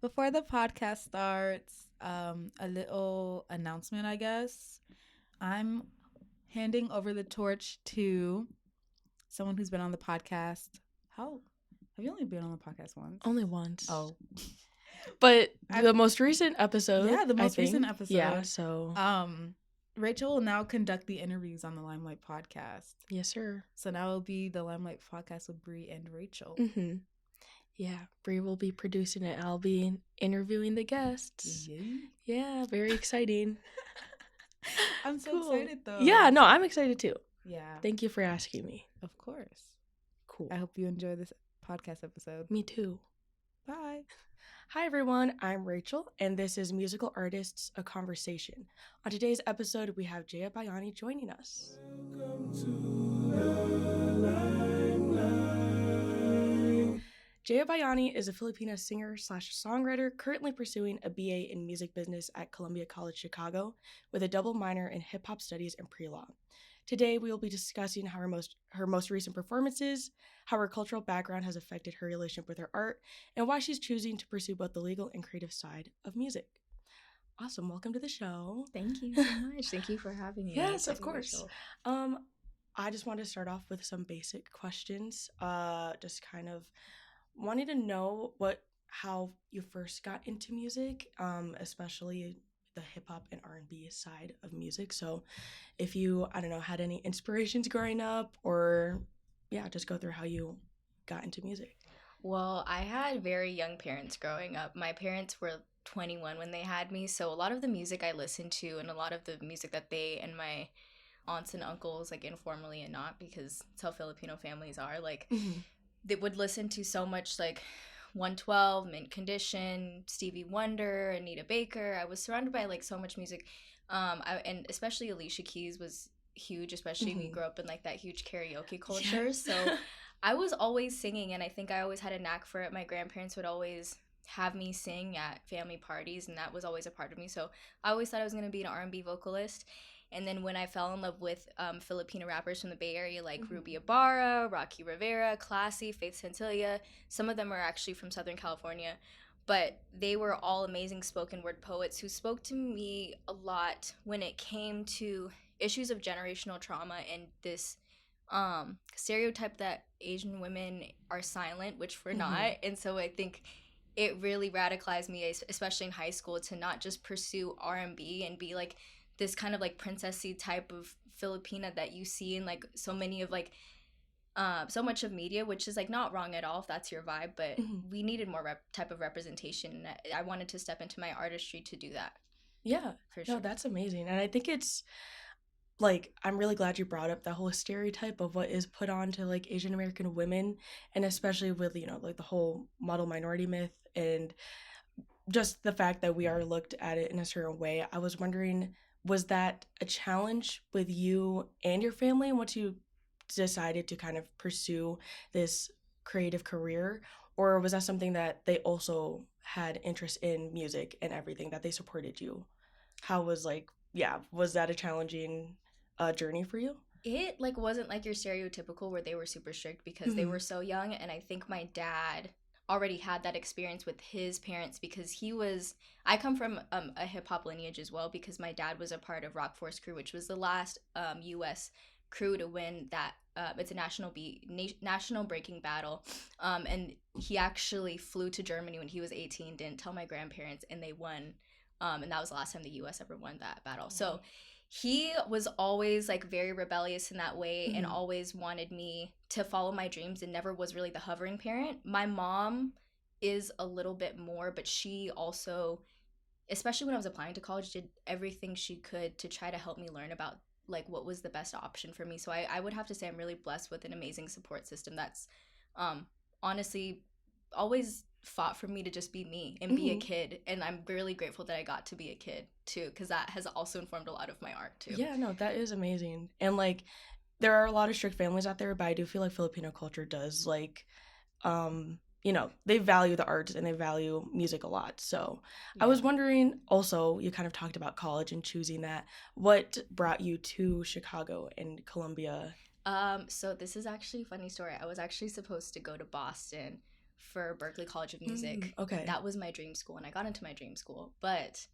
Before the podcast starts, a little announcement, I guess. I'm handing over the torch to someone who's been on the podcast. How have you only been on the podcast once? Only once. Oh, But the most recent episode. Yeah, the most I think. recent episode. Yeah, so. Rachel will now conduct the interviews on the Limelight podcast. Yes, sir. So now it'll be the Limelight podcast with Bree and Rachel. Mm-hmm. Yeah, Bree will be producing it. I'll be interviewing the guests. Yeah, very exciting. I'm so excited, though. Yeah, no, I'm excited, too. Yeah. Thank you for asking me. Of course. Cool. I hope you enjoy this podcast episode. Me too. Bye. Hi, everyone. I'm Rachel, and this is Musical Artists, A Conversation. On today's episode, we have Jaeya Bayani joining us. Welcome to the Limelight. Jaeya Bayani is a Filipina singer/songwriter currently pursuing a BA in music business at Columbia College Chicago with a double minor in hip-hop studies and pre-law. Today, we will be discussing how her most recent performances, how her cultural background has affected her relationship with her art, and why she's choosing to pursue both the legal and creative side of music. Awesome. Welcome to the show. Thank you so much. Thank you for having me. Yes, of course. I just want to start off with some basic questions. Just kind of wanting to know how you first got into music, especially the hip-hop and R&B side of music. So if you, had any inspirations growing up, or just go through how you got into music. Well, I had very young parents growing up. My parents were 21 when they had me, so a lot of the music I listened to and a lot of the music that they and my aunts and uncles, like informally and not, because it's how Filipino families are, like they would listen to so much, like 112, Mint Condition, Stevie Wonder, Anita Baker. I was surrounded by like so much music, and especially Alicia Keys was huge, especially we grew up in like that huge karaoke culture. So I was always singing, and I think I always had a knack for it. My grandparents would always have me sing at family parties, and that was always a part of me. So I always thought I was going to be an R&B vocalist. And then when I fell in love with Filipino rappers from the Bay Area, like Ruby Ibarra, Rocky Rivera, Classy, Faith Santilia, some of them are actually from Southern California, but they were all amazing spoken word poets who spoke to me a lot when it came to issues of generational trauma and this stereotype that Asian women are silent, which we're not. And so I think it really radicalized me, especially in high school, to not just pursue R&B and be like this kind of like princessy type of Filipina that you see in like so many of like so much of media, which is like not wrong at all if that's your vibe, but we needed more type of representation. I wanted to step into my artistry to do that. Yeah, for sure. No, that's amazing. And I think it's like, I'm really glad you brought up that whole stereotype of what is put on to like Asian American women, and especially with, like the whole model minority myth and just the fact that we are looked at it in a certain way. I was wondering, was that a challenge with you and your family once you decided to kind of pursue this creative career, or was that something that they also had interest in music and everything, that they supported you? How was was that a challenging journey for you? It like wasn't like your stereotypical where they were super strict because they were so young, and I think my dad already had that experience with his parents because I come from a hip-hop lineage as well, because my dad was a part of Rock Force Crew, which was the last U.S. crew to win that it's a national breaking battle, and he actually flew to Germany when he was 18, didn't tell my grandparents, and they won, and that was the last time the U.S. ever won that battle. So he was always like very rebellious in that way and always wanted me to follow my dreams and never was really the hovering parent. My mom is a little bit more, but she also, especially when I was applying to college, did everything she could to try to help me learn about like what was the best option for me. So I would have to say I'm really blessed with an amazing support system that's honestly always fought for me to just be me and be a kid, and I'm really grateful that I got to be a kid too, because that has also informed a lot of my art too. Yeah, no, that is amazing. And like there are a lot of strict families out there, but I do feel like Filipino culture does like they value the arts and they value music a lot. So I was wondering also, you kind of talked about college and choosing that. What brought you to Chicago and Columbia? So this is actually a funny story. I was actually supposed to go to Boston for Berklee College of Music. Okay. That was my dream school, and I got into my dream school, but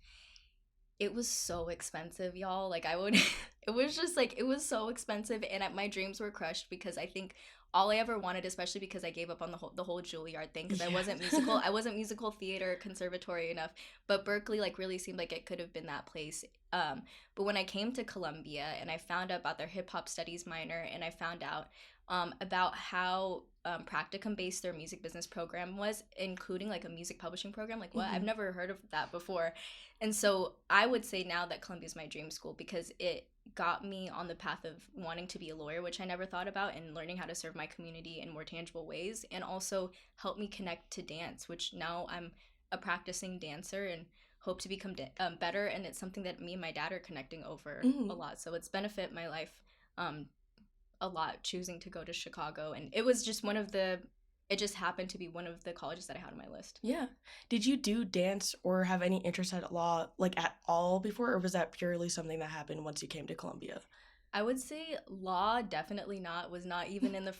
it was so expensive, y'all. Like, I would it was just like, it was so expensive, and my dreams were crushed because I think all I ever wanted, especially because I gave up on the whole Juilliard thing, because I wasn't musical theater conservatory enough, but Berklee like really seemed like it could have been that place. But when I came to Columbia and I found out about their hip hop studies minor, and I found out about how practicum based their music business program was, including like a music publishing program, like what? I've never heard of that before. And so I would say now that Columbia is my dream school because it got me on the path of wanting to be a lawyer, which I never thought about, and learning how to serve my community in more tangible ways, and also helped me connect to dance, which now I'm a practicing dancer and hope to become better. And it's something that me and my dad are connecting over a lot. So it's benefit my life a lot choosing to go to Chicago. And it was just it just happened to be one of the colleges that I had on my list. Yeah. Did you do dance or have any interest at law, like at all before, or was that purely something that happened once you came to Columbia? I would say law, definitely not, was not even in the,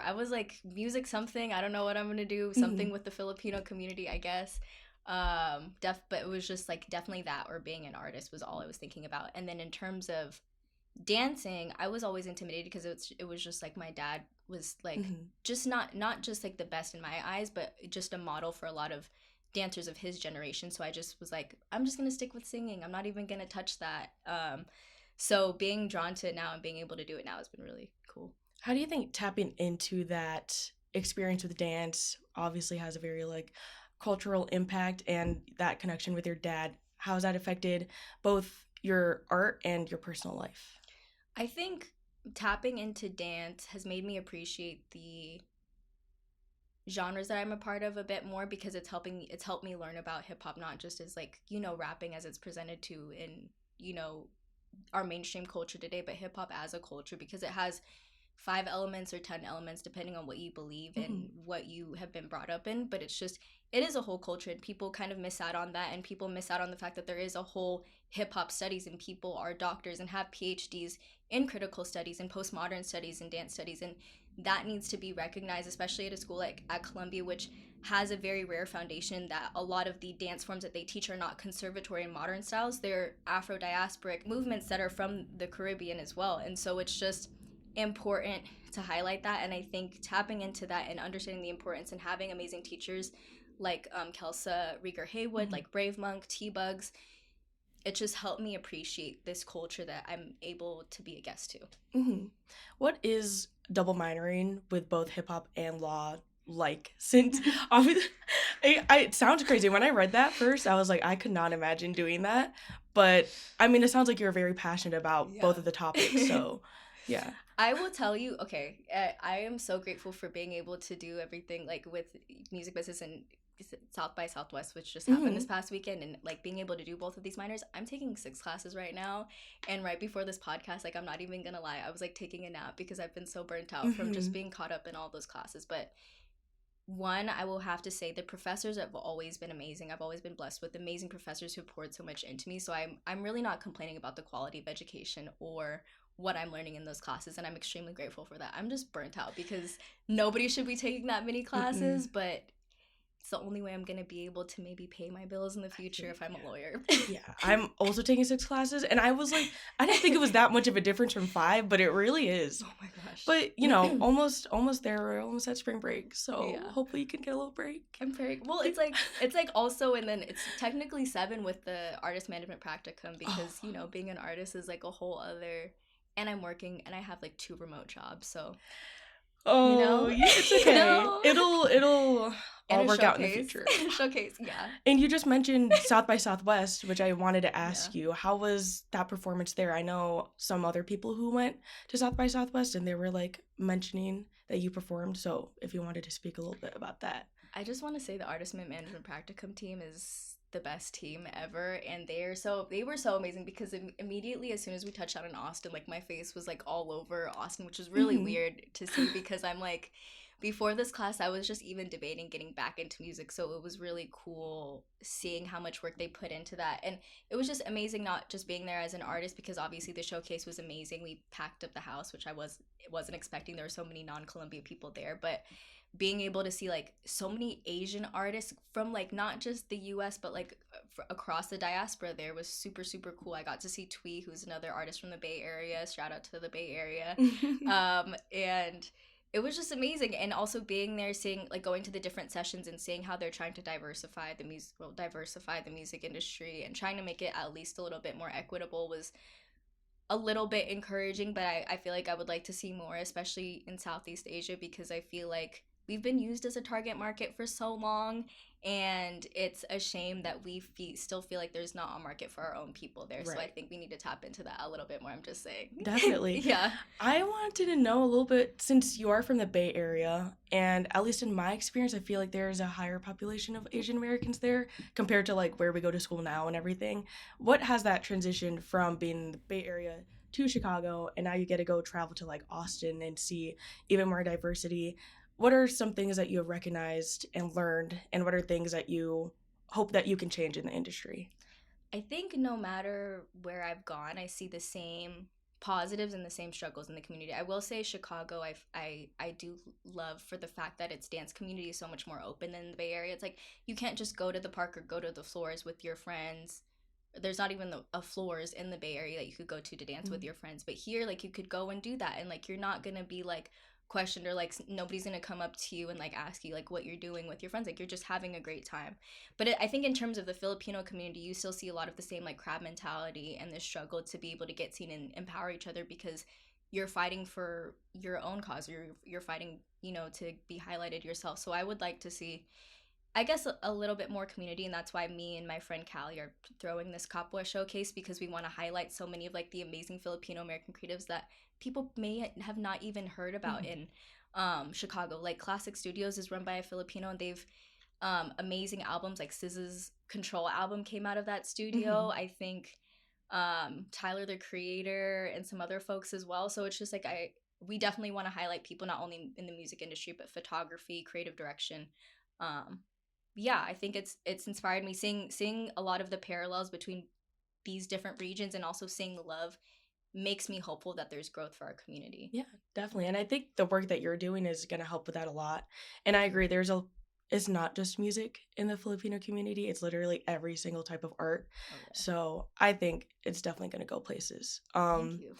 I was like, music something, I don't know what I'm going to do, something with the Filipino community, I guess. But it was just like, definitely that, or being an artist was all I was thinking about. And then in terms of dancing, I was always intimidated because it was just like my dad was like just not just like the best in my eyes, but just a model for a lot of dancers of his generation. So I just was like, I'm just gonna stick with singing, I'm not even gonna touch that. So being drawn to it now and being able to do it now has been really cool. How do you think tapping into that experience with dance obviously has a very like cultural impact, and that connection with your dad, how has that affected both your art and your personal life? I think tapping into dance has made me appreciate the genres that I'm a part of a bit more, because it's helped me learn about hip hop, not just as like, rapping as it's presented to in, our mainstream culture today, but hip hop as a culture, because it has 5 elements or 10 elements depending on what you believe and what you have been brought up in. But it is a whole culture, and people kind of miss out on that, and people miss out on the fact that there is a whole hip hop studies, and people are doctors and have PhDs in critical studies and postmodern studies and dance studies, and that needs to be recognized, especially at a school like at Columbia, which has a very rare foundation, that a lot of the dance forms that they teach are not conservatory and modern styles. They're Afro-diasporic movements that are from the Caribbean as well. And so it's just important to highlight that. And I think tapping into that and understanding the importance and having amazing teachers like Kelsa Rieger Haywood, like Brave Monk, T-Bugs, it just helped me appreciate this culture that I'm able to be a guest to. What is double minoring with both hip-hop and law like? Since obviously it sounds crazy. When I read that first, I was like, I could not imagine doing that. But I mean, it sounds like you're very passionate about both of the topics. So yeah. I will tell you, okay, I am so grateful for being able to do everything like with music business and South by Southwest, which just happened this past weekend, and like being able to do both of these minors. I'm taking 6 classes right now, and right before this podcast, like I'm not even gonna lie, I was like taking a nap because I've been so burnt out from just being caught up in all those classes. But one, I will have to say the professors have always been amazing. I've always been blessed with amazing professors who poured so much into me, so I'm really not complaining about the quality of education or what I'm learning in those classes, and I'm extremely grateful for that. I'm just burnt out because nobody should be taking that many classes, but it's the only way I'm going to be able to maybe pay my bills in the future if I'm a lawyer. Yeah, I'm also taking 6 classes, and I was like, I didn't think it was that much of a difference from 5, but it really is. Oh my gosh. But, almost there. We're almost at spring break, so hopefully you can get a little break. I'm very, well, it's like also, and then it's technically 7 with the artist management practicum, because, being an artist is like a whole other, and I'm working, and I have like 2 remote jobs, so... Oh, yeah, it's okay. It'll all work out in the future. Showcase, yeah. And you just mentioned South by Southwest, which I wanted to ask you. How was that performance there? I know some other people who went to South by Southwest, and they were like mentioning that you performed. So if you wanted to speak a little bit about that. I just want to say the Artist Management Practicum team is the best team ever, and they were so amazing, because immediately as soon as we touched out in Austin, like my face was like all over Austin, which was really weird to see, because I'm like, before this class I was just even debating getting back into music, so it was really cool seeing how much work they put into that. And it was just amazing, not just being there as an artist, because obviously the showcase was amazing. We packed up the house, which I wasn't expecting. There were so many non-Columbia people there, but being able to see like so many Asian artists from like not just the US but like across the diaspora there was super super cool. I got to see Twee, who's another artist from the Bay Area. Shout out to the Bay Area. And it was just amazing, and also being there, seeing like going to the different sessions and seeing how they're trying to diversify the music industry and trying to make it at least a little bit more equitable was a little bit encouraging. But I feel like I would like to see more, especially in Southeast Asia, because I feel like we've been used as a target market for so long, and it's a shame that we still feel like there's not a market for our own people there. Right. So I think we need to tap into that a little bit more. I'm just saying. Definitely. Yeah. I wanted to know a little bit, since you are from the Bay Area, and at least in my experience, I feel like there's a higher population of Asian Americans there compared to like where we go to school now and everything. What has that transition from being in the Bay Area to Chicago, and now you get to go travel to like Austin and see even more diversity? What are some things that you have recognized and learned, and what are things that you hope that you can change in the industry? I think no matter where I've gone, I see the same positives and the same struggles in the community. I will say Chicago, I do love for the fact that its dance community is so much more open than the Bay Area. It's like you can't just go to the park or go to the floors with your friends. There's not even a floors in the Bay Area that you could go to dance with your friends. But here, like, you could go and do that, and like you're not gonna be like questioned, or like nobody's gonna come up to you and like ask you like what you're doing with your friends. Like you're just having a great time. But I think in terms of the Filipino community, you still see a lot of the same like crab mentality and the struggle to be able to get seen and empower each other, because you're fighting for your own cause, or you're fighting, you know, to be highlighted yourself. So I would like to see, I guess, a little bit more community, and that's why me and my friend Callie are throwing this Kapwa showcase, because we want to highlight so many of like the amazing Filipino American creatives that people may have not even heard about in Chicago. Like Classic Studios is run by a Filipino, and they've amazing albums. Like SZA's Control album came out of that studio. I think Tyler the Creator and some other folks as well. So it's just like we definitely want to highlight people not only in the music industry but photography, creative direction. Yeah, I think it's inspired me, seeing a lot of the parallels between these different regions, and also seeing the love makes me hopeful that there's growth for our community. Yeah, definitely. And I think the work that you're doing is going to help with that a lot. And I agree, it's not just music in the Filipino community, it's literally every single type of art. Oh, yeah. So I think it's definitely going to go places. Thank you.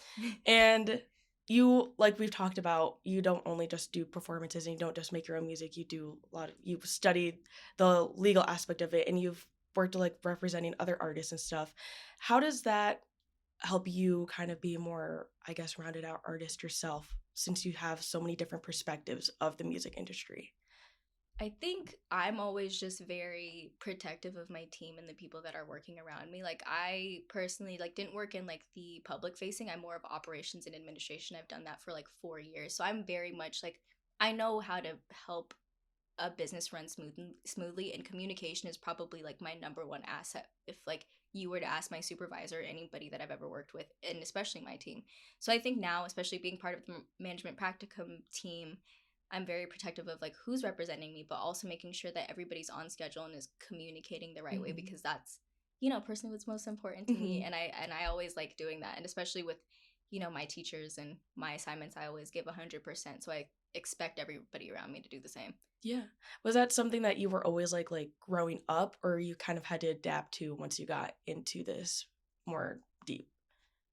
And you, like we've talked about, you don't only just do performances, and you don't just make your own music. You do you've studied the legal aspect of it, and you've worked like representing other artists and stuff. How does that help you kind of be more, I guess, rounded out artist yourself, since you have so many different perspectives of the music industry? I think I'm always just very protective of my team and the people that are working around me. Like I personally like didn't work in like the public facing. I'm more of operations and administration. I've done that for like 4 years. So I'm very much like, I know how to help a business run smoothly, and communication is probably like my number one asset. If like you were to ask my supervisor or anybody that I've ever worked with, and especially my team. So I think now, especially being part of the management practicum team, I'm very protective of like who's representing me, but also making sure that everybody's on schedule and is communicating the right way, because that's, you know, personally what's most important to me. And I always like doing that. And especially with, you know, my teachers and my assignments, I always give 100%. So I expect everybody around me to do the same. Yeah. Was that something that you were always like growing up, or you kind of had to adapt to once you got into this more deep?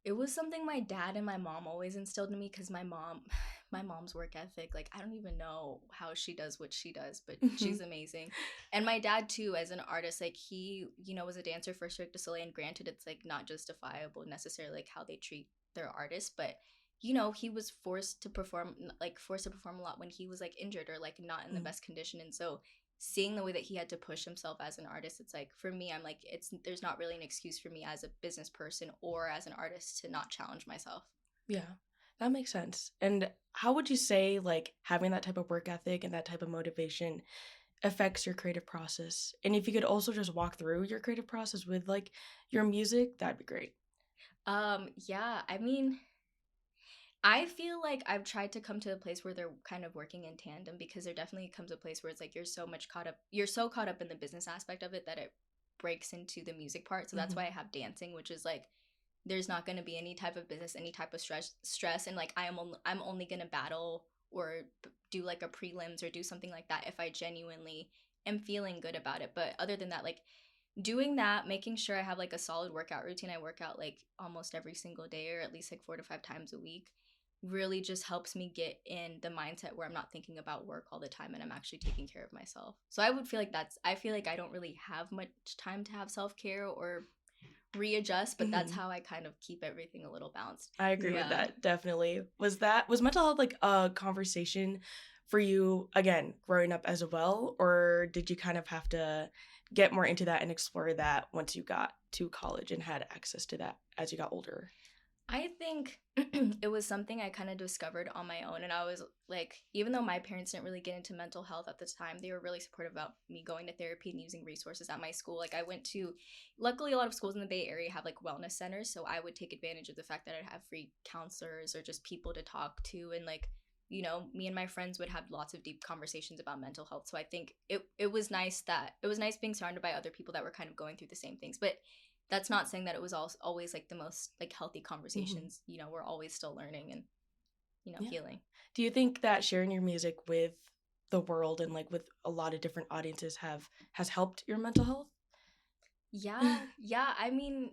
It was something my dad and my mom always instilled in me, because my mom's work ethic, like I don't even know how she does what she does, but she's amazing. And my dad too, as an artist, like he, you know, was a dancer for Cirque du Soleil, and granted it's like not justifiable necessarily like how they treat their artists, but you know, he was forced to perform a lot when he was like injured or like not in the best condition. And so seeing the way that he had to push himself as an artist, it's like, for me, I'm like, there's not really an excuse for me as a business person or as an artist to not challenge myself. Yeah, that makes sense. And how would you say like having that type of work ethic and that type of motivation affects your creative process? And if you could also just walk through your creative process with like your music, that'd be great. Yeah, I mean, I feel like I've tried to come to a place where they're kind of working in tandem, because there definitely comes a place where it's like you're so caught up in the business aspect of it that it breaks into the music part. So that's why I have dancing, which is like there's not going to be any type of business, any type of stress, and like I'm only going to battle or do like a prelims or do something like that if I genuinely am feeling good about it. But other than that, like doing that, making sure I have like a solid workout routine. I work out like almost every single day or at least like 4 to 5 times a week. Really just helps me get in the mindset where I'm not thinking about work all the time and I'm actually taking care of myself. So I would feel like I feel like I don't really have much time to have self care or readjust, but that's how I kind of keep everything a little balanced. I agree with Yeah. that, definitely. Was mental health like a conversation for you again growing up as well, or did you kind of have to get more into that and explore that once you got to college and had access to that as you got older? I think it was something I kind of discovered on my own. And I was like, even though my parents didn't really get into mental health at the time, they were really supportive about me going to therapy and using resources at my school. Like, I went to, luckily, a lot of schools in the Bay Area have like wellness centers. So I would take advantage of the fact that I'd have free counselors or just people to talk to. And like, you know, me and my friends would have lots of deep conversations about mental health. So I think it was nice being surrounded by other people that were kind of going through the same things. But that's not saying that it was always like the most like healthy conversations. You know, we're always still learning and healing. Do you think that sharing your music with the world and like with a lot of different audiences has helped your mental health? Yeah. I mean,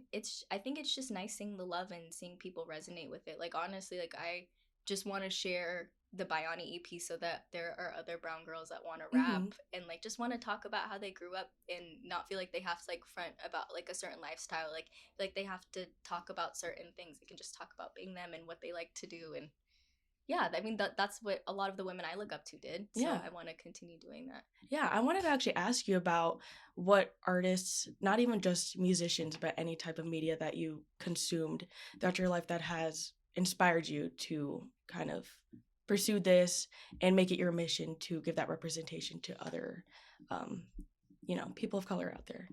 I think it's just nice seeing the love and seeing people resonate with it. Like, honestly, like I just want to share the Bayani EP so that there are other brown girls that want to rap and like just want to talk about how they grew up and not feel like they have to like front about like a certain lifestyle. Like they have to talk about certain things. They can just talk about being them and what they like to do. And yeah, I mean that's what a lot of the women I look up to did. So Yeah. I want to continue doing that. Yeah, I wanted to actually ask you about what artists, not even just musicians, but any type of media that you consumed throughout your life that has inspired you to kind of pursue this and make it your mission to give that representation to other, people of color out there.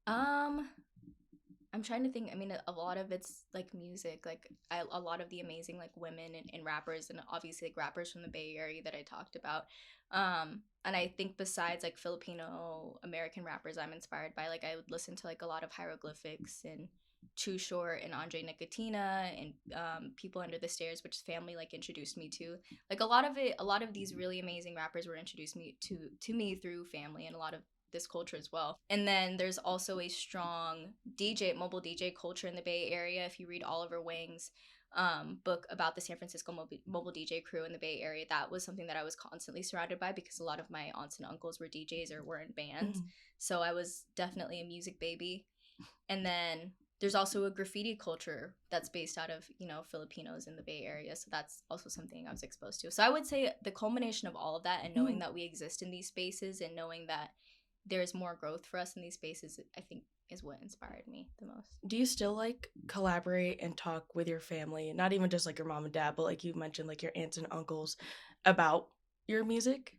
I'm trying to think. I mean, a lot of it's like music, like a lot of the amazing like women and rappers, and obviously like rappers from the Bay Area that I talked about. And I think besides like Filipino American rappers, I'm inspired by like I would listen to like a lot of hieroglyphics and Too Short and Andre Nicotina and People Under the Stairs, which family like introduced me to. Like a lot of these really amazing rappers were introduced me to me through family and a lot of this culture as well. And then there's also a strong mobile DJ culture in the Bay Area. If you read Oliver Wang's book about the San Francisco mobile DJ crew in the Bay Area, that was something that I was constantly surrounded by because a lot of my aunts and uncles were DJs or were in bands. So I was definitely a music baby. And then there's also a graffiti culture that's based out of, Filipinos in the Bay Area. So that's also something I was exposed to. So I would say the culmination of all of that and knowing that we exist in these spaces and knowing that there's more growth for us in these spaces, I think is what inspired me the most. Do you still like collaborate and talk with your family, not even just like your mom and dad, but like you mentioned, like your aunts and uncles about your music?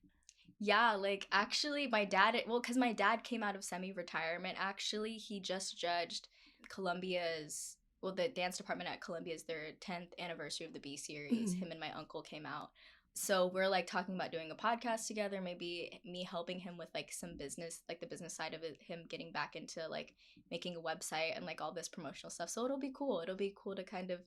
Yeah, like actually because my dad came out of semi-retirement. Actually, he just judged the dance department at Columbia's their 10th anniversary of the B series. Him and my uncle came out. So we're like talking about doing a podcast together, maybe me helping him with like some business, like the business side of it, him getting back into like making a website and like all this promotional stuff. So it'll be cool. It'll be cool to kind of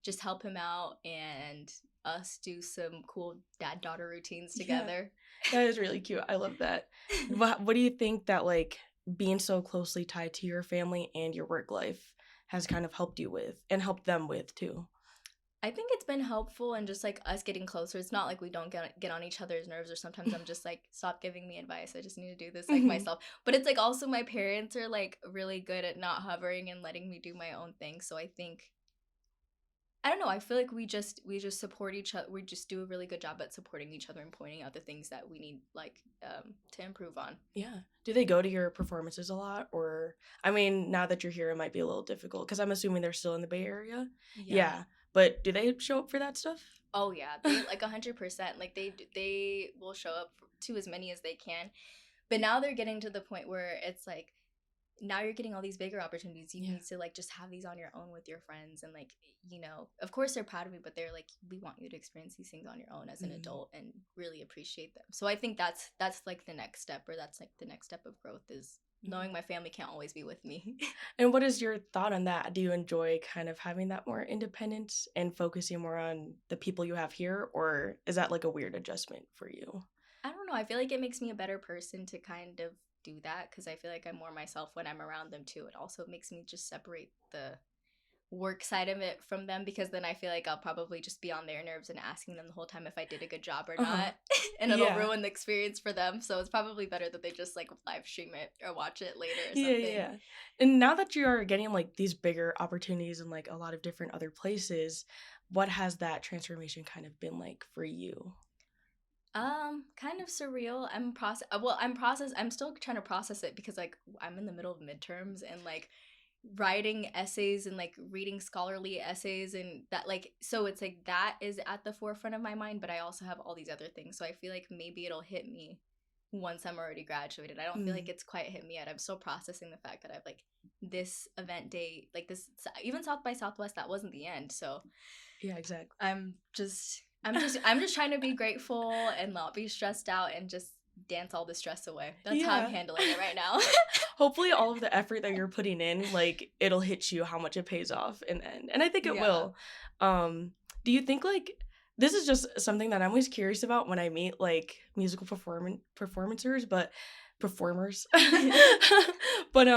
just help him out and us do some cool dad-daughter routines together. Yeah, that is really cute. I love that. What do you think that like being so closely tied to your family and your work life has kind of helped you with and helped them with too? I think it's been helpful and just like us getting closer. It's not like we don't get on each other's nerves, or sometimes I'm just like, stop giving me advice. I just need to do this like myself. But it's like also my parents are like really good at not hovering and letting me do my own thing. So I think I don't know. I feel like we just support each other. We just do a really good job at supporting each other and pointing out the things that we need like to improve on. Yeah. Do they go to your performances a lot? Or I mean, now that you're here, it might be a little difficult because I'm assuming they're still in the Bay Area. Yeah. But do they show up for that stuff? Oh yeah, they like 100%. Like they will show up to as many as they can. But now they're getting to the point where it's like now you're getting all these bigger opportunities. You need to like just have these on your own with your friends and like, of course they're proud of me, but they're like, we want you to experience these things on your own as an adult and really appreciate them. So I think that's like the next step, or that's like the next step of growth is knowing my family can't always be with me. And what is your thought on that? Do you enjoy kind of having that more independence and focusing more on the people you have here, or is that like a weird adjustment for you? I don't know. I feel like it makes me a better person to kind of do that because I feel like I'm more myself when I'm around them too. It also makes me just separate the work side of it from them because then I feel like I'll probably just be on their nerves and asking them the whole time if I did a good job or Uh-huh. not. And it'll Yeah. ruin the experience for them. So it's probably better that they just like live stream it or watch it later or Yeah, something. yeah. And now that you are getting like these bigger opportunities in like a lot of different other places, what has that transformation kind of been like for you? Kind of surreal. I'm still trying to process it because like I'm in the middle of midterms and like writing essays and like reading scholarly essays and that like so it's like that is at the forefront of my mind, but I also have all these other things. So I feel like maybe it'll hit me once I'm already graduated. I don't feel like it's quite hit me yet. I'm still processing the fact that I've like this event date, like this even South by Southwest, that wasn't the end. So Yeah, exactly. I'm just trying to be grateful and not be stressed out and just dance all the stress away. That's how I'm Yeah. handling it right now. Hopefully all of the effort that you're putting in, like it'll hit you how much it pays off in the end. And I think it Yeah. will. Do you think like this is just something that I'm always curious about when I meet like musical performers, but performers. But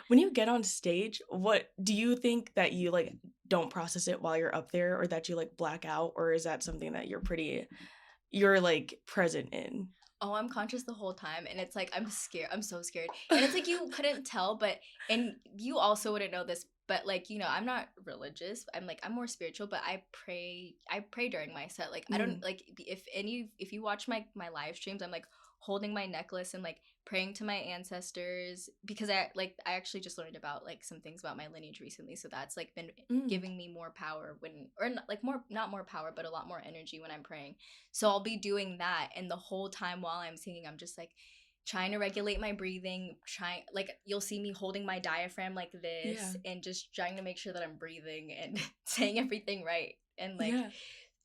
when you get on stage, what do you think that you like don't process it while you're up there or that you like black out, or is that something that you're like present in? Oh, I'm conscious the whole time, and it's like I'm scared. I'm so scared, and it's like you couldn't tell, but and you also wouldn't know this, but like I'm not religious. I'm more spiritual, but I pray. I pray during my set. Like I don't like if you watch my live streams, I'm like holding my necklace and like praying to my ancestors because I actually just learned about like some things about my lineage recently, so that's like been giving me more power when or like more not more power, but a lot more energy when I'm praying. So I'll be doing that, and the whole time while I'm singing, I'm just like trying to regulate my breathing, trying like you'll see me holding my diaphragm like this and just trying to make sure that I'm breathing and saying everything right. And like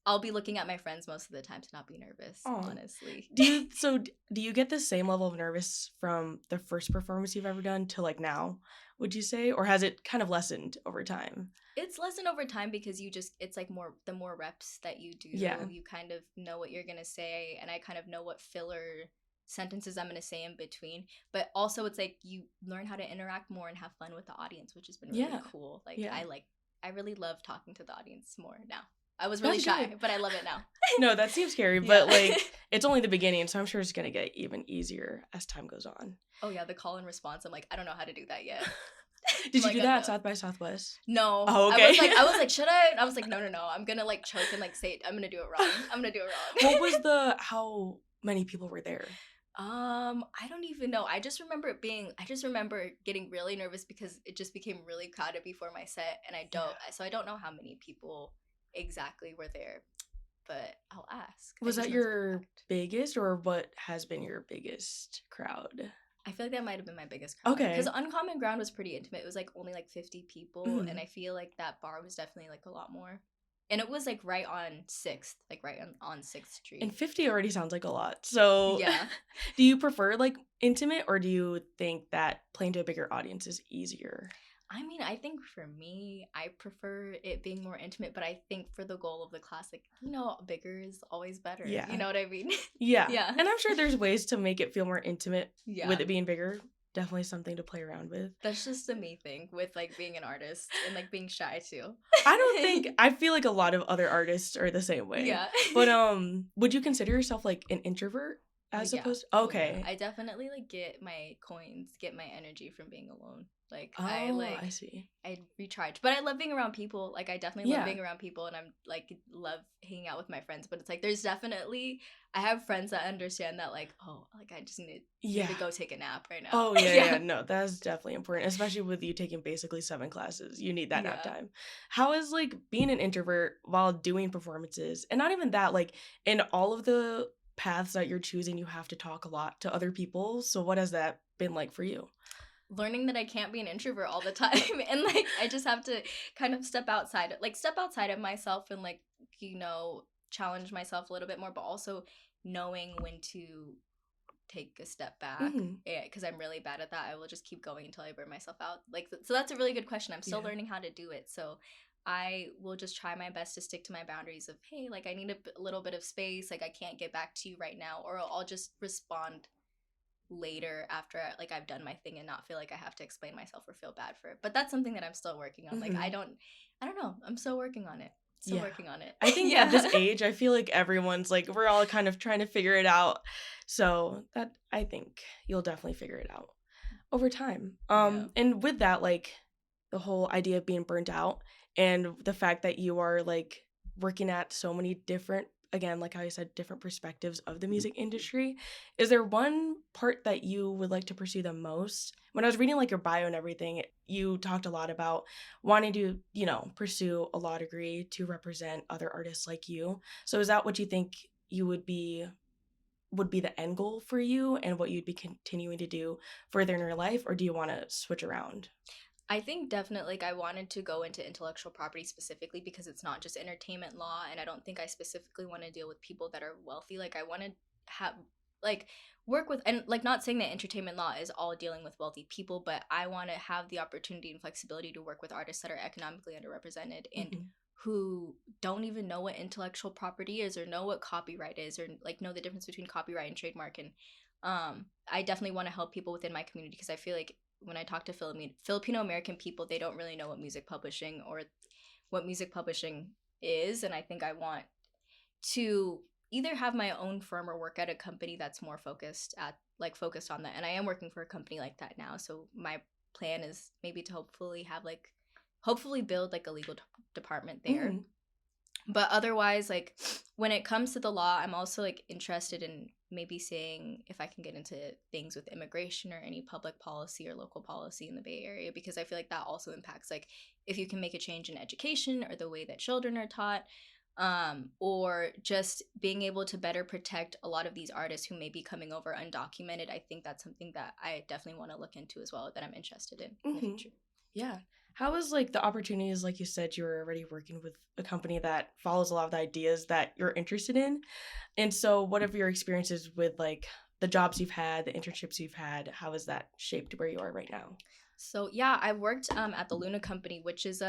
I'll be looking at my friends most of the time to not be nervous, honestly. Do you get the same level of nervous from the first performance you've ever done to like now, would you say? Or has it kind of lessened over time? It's lessened over time because it's like the more reps that you do, you kind of know what you're gonna say, and I kind of know what filler sentences I'm gonna say in between. But also it's like you learn how to interact more and have fun with the audience, which has been really cool. Like I really love talking to the audience more now. I was really shy, but I love it now. No, that seems scary, but like it's only the beginning, so I'm sure it's gonna get even easier as time goes on. Oh yeah, the call and response. I'm like, I don't know how to do that yet. Did you do that at South by Southwest? No. Oh, okay. I was like, should I? I was like, no. I'm gonna like choke and like say I'm gonna do it wrong. What was how many people were there? I don't even know. I just remember getting really nervous because it just became really crowded before my set, and I don't know how many people exactly were there, but I'll ask. Was that your biggest, or what has been your biggest crowd? I feel like that might have been my biggest crowd. Okay. Because Uncommon Ground was pretty intimate. It was like only like 50 people, and I feel like that bar was definitely like a lot more. And it was like right on 6th, like right on 6th Street. And 50 already sounds like a lot. So yeah. Do you prefer like intimate, or do you think that playing to a bigger audience is easier? I mean, I think for me, I prefer it being more intimate, but I think for the goal of the class, like, bigger is always better. Yeah. You know what I mean? Yeah. And I'm sure there's ways to make it feel more intimate with it being bigger. Definitely something to play around with. That's just a me thing with like being an artist and like being shy too. I feel like a lot of other artists are the same way. Yeah. But would you consider yourself like an introvert as opposed to okay. I definitely like get my energy from being alone. Like I see. I recharge. But I love being around people. Like I definitely love being around people, and I'm like love hanging out with my friends. But it's like there's definitely I have friends that understand that like, oh, like I just need to go take a nap right now. Oh yeah. No, that's definitely important, especially with you taking basically 7 classes. You need that nap time. How is like being an introvert while doing performances, and not even that, like in all of the paths that you're choosing, you have to talk a lot to other people. So what has that been like for you? Learning that I can't be an introvert all the time, and like I just have to kind of step outside of myself and like challenge myself a little bit more, but also knowing when to take a step back Mm-hmm. because I'm really bad at that. I will just keep going until I burn myself out. Like, so that's a really good question. I'm still Yeah. learning how to do it. So I will just try my best to stick to my boundaries of, hey, like I need a little bit of space. Like I can't get back to you right now, or I'll just respond later after like I've done my thing and not feel like I have to explain myself or feel bad for it. But that's something that I'm still working on. Like Mm-hmm. I don't know. I'm still working on it. Still Yeah. working on it. I think Yeah. at this age, I feel like everyone's like, we're all kind of trying to figure it out. So that I think you'll definitely figure it out over time. Yeah. And with that, like the whole idea of being burnt out and the fact that you are like working at so many different, again, like how you said, different perspectives of the music industry, is there one part that you would like to pursue the most? When I was reading like your bio and everything, you talked a lot about wanting to, you know, pursue a law degree to represent other artists like you. So is that what you think you would be the end goal for you and what you'd be continuing to do further in your life, or do you want to switch around? I think definitely like I wanted to go into intellectual property specifically because it's not just entertainment law, and I don't think I specifically want to deal with people that are wealthy. Like I want to have like work with, and like not saying that entertainment law is all dealing with wealthy people, but I want to have the opportunity and flexibility to work with artists that are economically underrepresented and Mm-hmm. who don't even know what intellectual property is or know what copyright is or like know the difference between copyright and trademark. And I definitely want to help people within my community because I feel like when I talk to Filipino American people, they don't really know what music publishing is, and I think I want to either have my own firm or work at a company that's more focused on that. And I am working for a company like that now, so my plan is maybe to hopefully build like a legal department there. Mm-hmm. But otherwise, like when it comes to the law, I'm also like interested in maybe seeing if I can get into things with immigration or any public policy or local policy in the Bay Area, because I feel like that also impacts like if you can make a change in education or the way that children are taught, or just being able to better protect a lot of these artists who may be coming over undocumented. I think that's something that I definitely want to look into as well, that I'm interested in the Mm-hmm. future. Yeah. How is like the opportunities, like you said, you're already working with a company that follows a lot of the ideas that you're interested in. And so what have your experiences with like the jobs you've had, the internships you've had, how has that shaped where you are right now? So yeah, I worked at the Luna Company, which is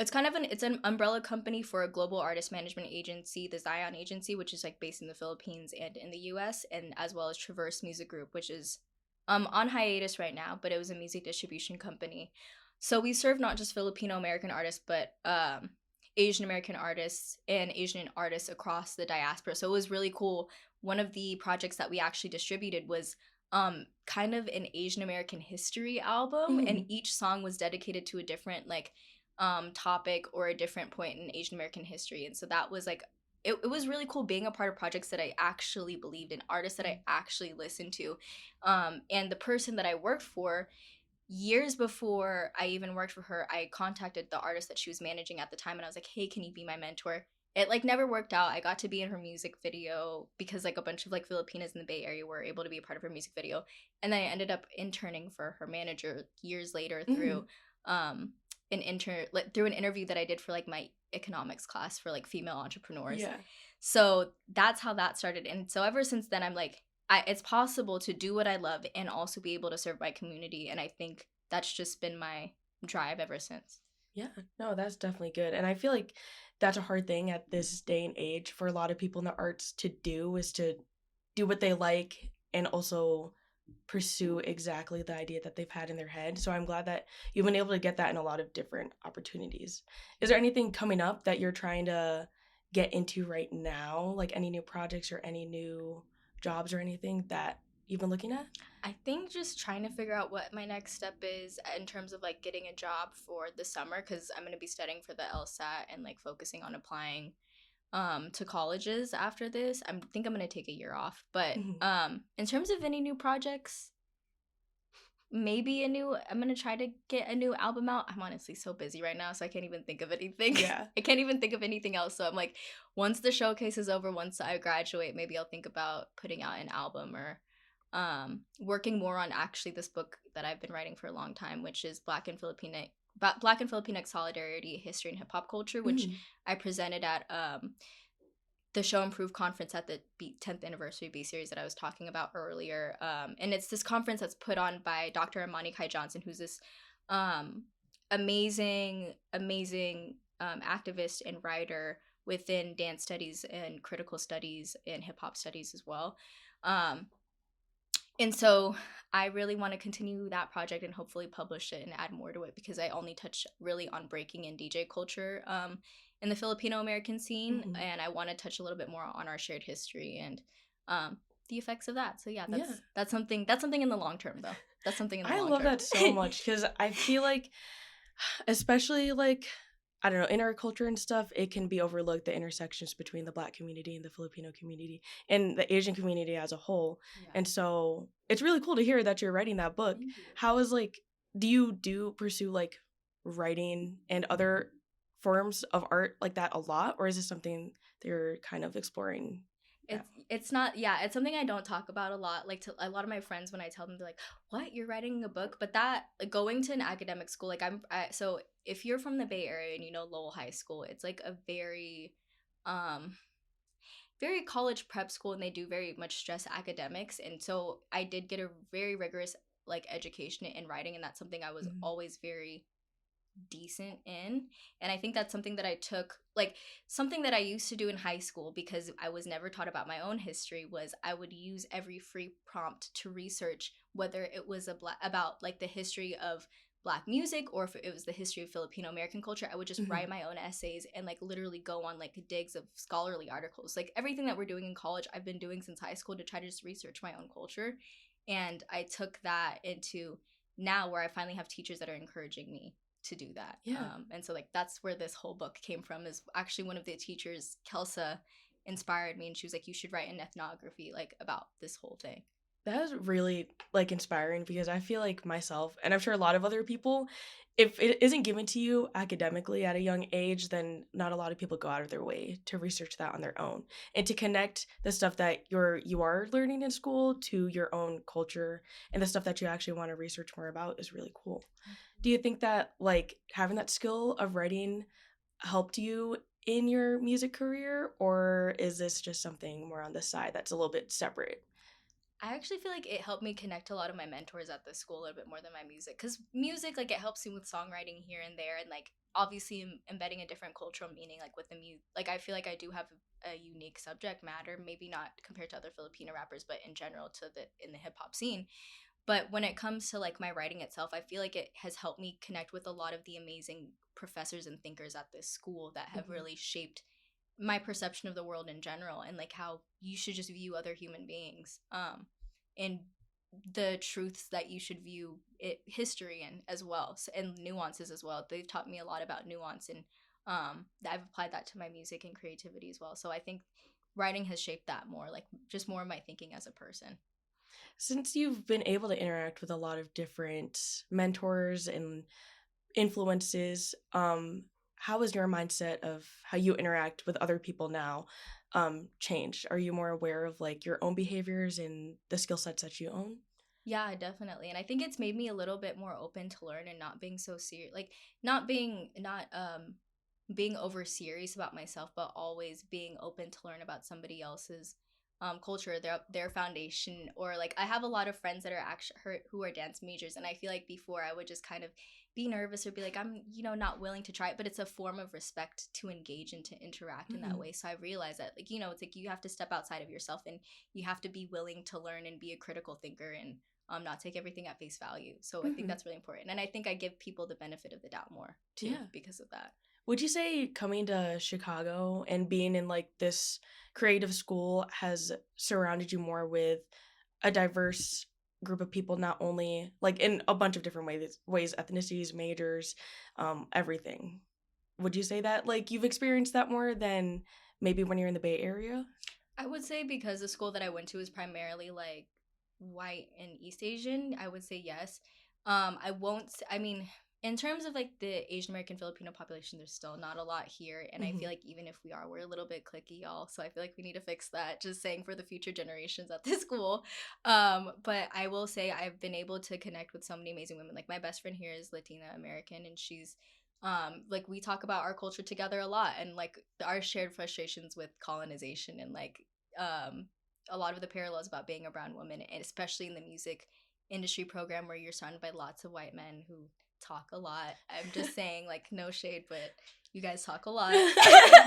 it's an umbrella company for a global artist management agency, the Zion Agency, which is like based in the Philippines and in the US, and as well as Traverse Music Group, which is on hiatus right now, but it was a music distribution company. So we serve not just Filipino American artists, but Asian American artists and Asian artists across the diaspora. So it was really cool. One of the projects that we actually distributed was kind of an Asian American history album, and Mm-hmm. each song was dedicated to a different like topic or a different point in Asian American history. And so that was like it was really cool being a part of projects that I actually believed in, artists that I actually listened to. And the person that I worked for, years before I even worked for her, I contacted the artist that she was managing at the time and I was like, hey, can you be my mentor? It like never worked out. I got to be in her music video because like a bunch of like Filipinas in the Bay Area were able to be a part of her music video. And then I ended up interning for her manager years later Mm-hmm. through through an interview that I did for like my economics class for like female entrepreneurs. Yeah. So that's how that started. And so ever since then, I'm like, it's possible to do what I love and also be able to serve my community. And I think that's just been my drive ever since. Yeah, no, that's definitely good. And I feel like that's a hard thing at this day and age for a lot of people in the arts to do, is to do what they like and also pursue exactly the idea that they've had in their head. So I'm glad that you've been able to get that in a lot of different opportunities. Is there anything coming up that you're trying to get into right now? Like any new projects or any new jobs or anything that you've been looking at? I think just trying to figure out what my next step is in terms of like getting a job for the summer, because I'm going to be studying for the LSAT and like focusing on applying to colleges after this. I think I'm going to take a year off. But Mhm. in terms of any new projects, maybe I'm gonna try to get a new album out. I'm honestly so busy right now, so I can't even think of anything. Yeah. I can't even think of anything else. So I'm like, once the showcase is over, once I graduate, maybe I'll think about putting out an album or working more on actually this book that I've been writing for a long time, which is Black and Filipinic Solidarity, History, and Hip Hop Culture, which Mhm. I presented at the Show Improve conference at the 10th anniversary B series that I was talking about earlier. And it's this conference that's put on by Dr. Imani Kai Johnson, who's this um, amazing activist and writer within dance studies and critical studies and hip hop studies as well. Um, and so I really want to continue that project and hopefully publish it and add more to it, because I only touch really on breaking and DJ culture in the Filipino American scene, Mm-hmm. and I want to touch a little bit more on our shared history and the effects of that. So yeah, Yeah. that's something in the long term though. That's something in the I long love term. that so much because I feel like, especially like, I don't know, in our culture and stuff, it can be overlooked, the intersections between the Black community and the Filipino community and the Asian community as a whole. Yeah. And so it's really cool to hear that you're writing that book. How is like, do you pursue like writing and other forms of art like that a lot, or is this something that you're kind of exploring? It's not, yeah, it's something I don't talk about a lot. Like, to a lot of my friends, when I tell them, they're like, what, you're writing a book? But that, like, going to an academic school, like, so if you're from the Bay Area and you know Lowell High School, it's like a um very college prep school, and they do very much stress academics. And so I did get a very rigorous like education in writing, and that's something I was Mhm. always very decent in. And I think that's something that I took, like, something that I used to do in high school, because I was never taught about my own history, was I would use every free prompt to research whether it was about like the history of Black music, or if it was the history of Filipino American culture. I would just write my own essays and like literally go on like digs of scholarly articles. Like everything that we're doing in college, I've been doing since high school, to try to just research my own culture. And I took that into now, where I finally have teachers that are encouraging me to do that. Yeah. And so like that's where this whole book came from. Is actually one of the teachers, Kelsa, inspired me, and she was like, you should write an ethnography like about this whole thing. That is really like inspiring, because I feel like myself, and I'm sure a lot of other people, if it isn't given to you academically at a young age, then not a lot of people go out of their way to research that on their own and to connect the stuff that you are learning in school to your own culture, and the stuff that you actually want to research more about is really cool. Do you think that like having that skill of writing helped you in your music career, or is this just something more on the side that's a little bit separate? I actually feel like it helped me connect a lot of my mentors at the school a little bit more than my music, because music, like, it helps me with songwriting here and there, and like obviously embedding a different cultural meaning, like with the music. Like I feel like I do have a unique subject matter, maybe not compared to other Filipino rappers, but in general to the in the hip hop scene. But when it comes to like my writing itself, I feel like it has helped me connect with a lot of the amazing professors and thinkers at this school that have really shaped my perception of the world in general, and like how you should just view other human beings, and the truths that you should view history in as well, so, and nuances as well. They've taught me a lot about nuance, and I've applied that to my music and creativity as well. So I think writing has shaped that more, like just more of my thinking as a person. Since you've been able to interact with a lot of different mentors and influences, how has your mindset of how you interact with other people now changed? Are you more aware of like your own behaviors and the skill sets that you own? Yeah, definitely. And I think it's made me a little bit more open to learn, and not being so serious, like not being over serious about myself, but always being open to learn about somebody else's culture, their foundation. Or like I have a lot of friends that are actually who are dance majors, and I feel like before I would just kind of be nervous or be like, I'm, not willing to try it, but it's a form of respect to engage and to interact in that way. So I realized that, like, it's like you have to step outside of yourself, and you have to be willing to learn and be a critical thinker, and not take everything at face value. So I think that's really important. And I think I give people the benefit of the doubt more too, Yeah. because of that. Would you say coming to Chicago and being in like this creative school has surrounded you more with a diverse group of people, not only like in a bunch of different ways, ethnicities, majors, everything? Would you say that like you've experienced that more than maybe when you're in the Bay Area? I would say, because the school that I went to is primarily like white and East Asian, I would say yes. I won't. I mean, in terms of like the Asian American Filipino population, there's still not a lot here, and I feel like even if we are, we're a little bit cliquey, y'all. So I feel like we need to fix that. Just saying, for the future generations at this school. But I will say I've been able to connect with so many amazing women. Like my best friend here is Latina American, and she's like we talk about our culture together a lot, and like our shared frustrations with colonization, and like a lot of the parallels about being a brown woman, and especially in the music industry program where you're surrounded by lots of white men who talk a lot. I'm just saying, like, no shade, but you guys talk a lot.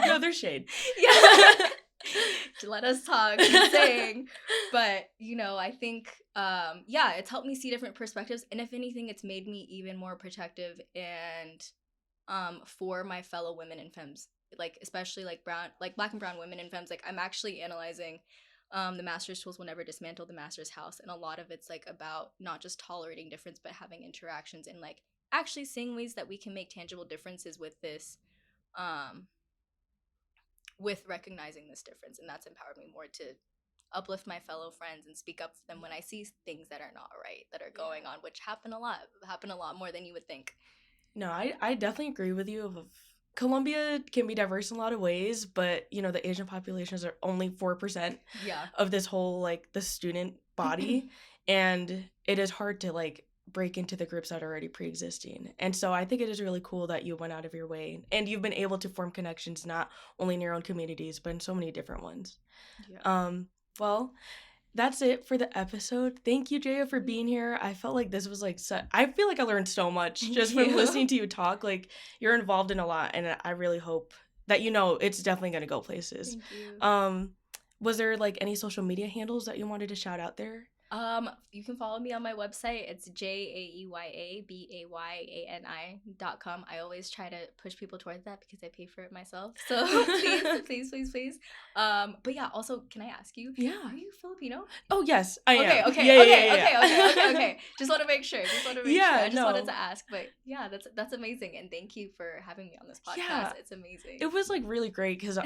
No, there's shade. Yeah. Let us talk. Just saying. But, you know, I think, yeah, it's helped me see different perspectives. And if anything, it's made me even more protective and for my fellow women and femmes, like, especially like black and brown women and femmes. Like, I'm actually analyzing the master's tools will never dismantle the master's house. And a lot of it's like about not just tolerating difference, but having interactions and like actually seeing ways that we can make tangible differences with this, with recognizing this difference. And that's empowered me more to uplift my fellow friends and speak up for them when I see things that are not right, that are going on, which happen a lot more than you would think. No, I definitely agree with you. Colombia can be diverse in a lot of ways, but, you know, the Asian populations are only 4% of this whole, like, the student body. And it is hard to, like, break into the groups that are already pre-existing. And so I think it is really cool that you went out of your way and you've been able to form connections not only in your own communities, but in so many different ones. Yeah. Well, that's it for the episode. Thank you, Jaeya, for being here. I felt like this was like I feel like I learned so much just from listening to you talk. Like, you're involved in a lot, and I really hope that, you know, it's definitely going to go places. Thank you. Was there like any social media handles that you wanted to shout out there? You can follow me on my website. It's JaeyaBayani.com. I always try to push people towards that because I pay for it myself. So please. But yeah, also, can I ask you? Yeah. Are you Filipino? Oh, yes, I am. Okay. Just want to make sure. I just wanted to ask. But yeah, that's amazing. And thank you for having me on this podcast. Yeah. It's amazing. It was like really great because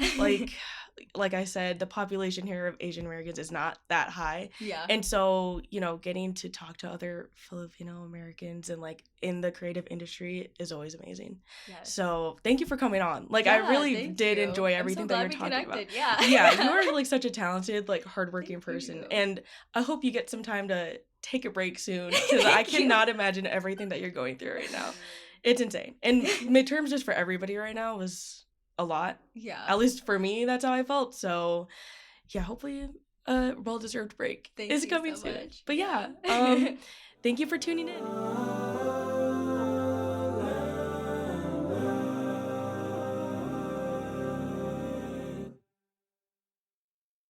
like I said, the population here of Asian Americans is not that high. Yeah. And so, you know, getting to talk to other Filipino Americans and like in the creative industry is always amazing. Yes. So thank you for coming on. Like, I really did enjoy everything that you're talking about. Yeah. Yeah, you are like such a talented, like, hardworking person. And I hope you get some time to take a break soon because I cannot imagine everything that you're going through right now. It's insane. And midterms just for everybody right now was a lot. Yeah. At least for me, that's how I felt. So yeah, hopefully a well-deserved break is coming soon. But yeah, thank you for tuning in.